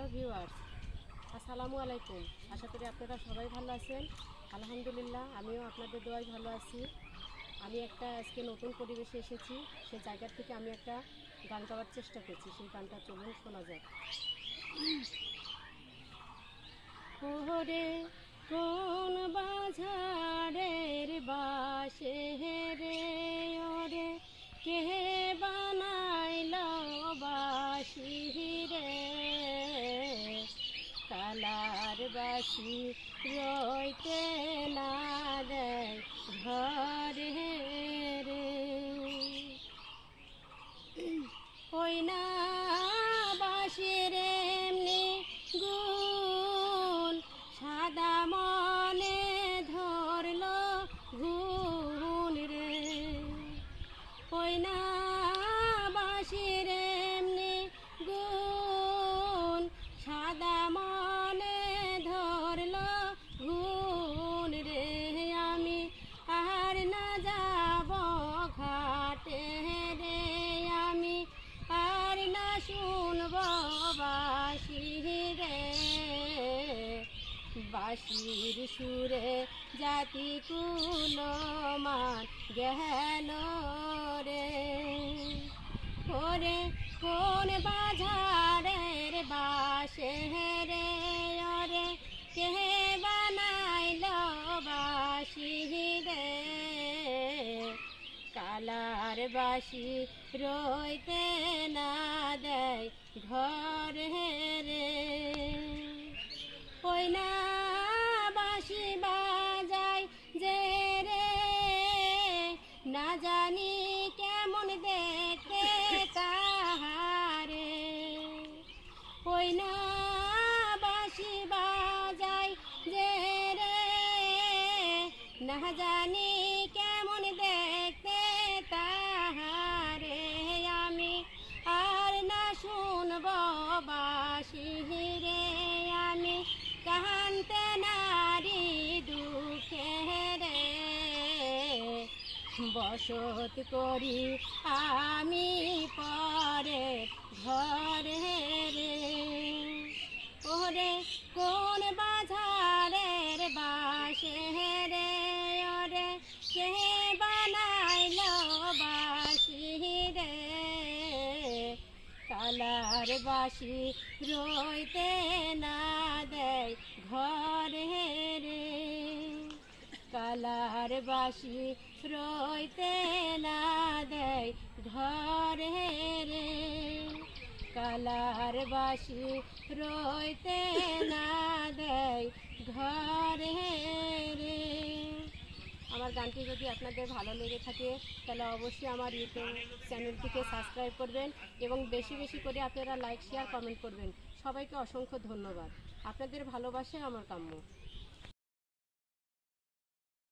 প্রিয় ভিউয়ার্স, আসসালামু আলাইকুম। আশা করি আপনারা সবাই ভালো আছেন। আলহামদুলিল্লাহ, আমিও আপনাদের দোয়ায় ভালো আছি। আমি একটা আজকে নতুন পরিবেশে এসেছি। সেই জায়গা থেকে আমি একটা গান গাওয়ার চেষ্টা করছি। সেই গানটা চলুন শোনা যাক। ওরে কোন বাজারের বাসে রে, ওরে কে বানাইল বাসি রে, কালার বাসি রইতে না দেয় ঘরে রে। ওই না বাসির এমনি গুণ, সাদা মনে ধরল গুণ রে। ওই না বাসির এমনি গুণ, সাদা মনে ধরল গুণ রে। আমি আর না যাব ঘাটে রে, আমি আর না শুনব বাঁশি রে। বাঁশির সুরে জাতি কুলমান গেল রে। ওরে কোন বাজারের বাসে রে, ওরে কে বানাইল বাঁশি রে, কালার বাসি রইতে না দেয় ঘরে রে। ওই না বাঁশি বাজায় যে রে, না জানি কেমন দেখতে তাহারে। ওই না বাঁশি বাজায় যে রে, না জানি কেমন দেখতে তাহারে। আমি আর না শুনব বাঁশি রে, আমি কাহান্তে নারী দুঃখে রে। বসত করি আমি পরে ঘরে রে। ওরে কোন বাজারের বাসে রে, ওরে কে বানাইল বাঁশি রে, কালার বাসি রইতে না দেয় ঘরে রে। কালার বাসি রইতে না দেয় ঘরে রে, কালার বাসি রইতে না দেয় ঘরে রে। আমার গানটি যদি আপনাদের ভালো লেগে থাকে তাহলে অবশ্যই আমার ইউটিউব চ্যানেলটিকে সাবস্ক্রাইব করবেন এবং বেশি বেশি করে আপনারা লাইক শেয়ার কমেন্ট করবেন। সবাইকে অসংখ্য ধন্যবাদ। আপনাদের ভালোবাসা আমার কাম্য।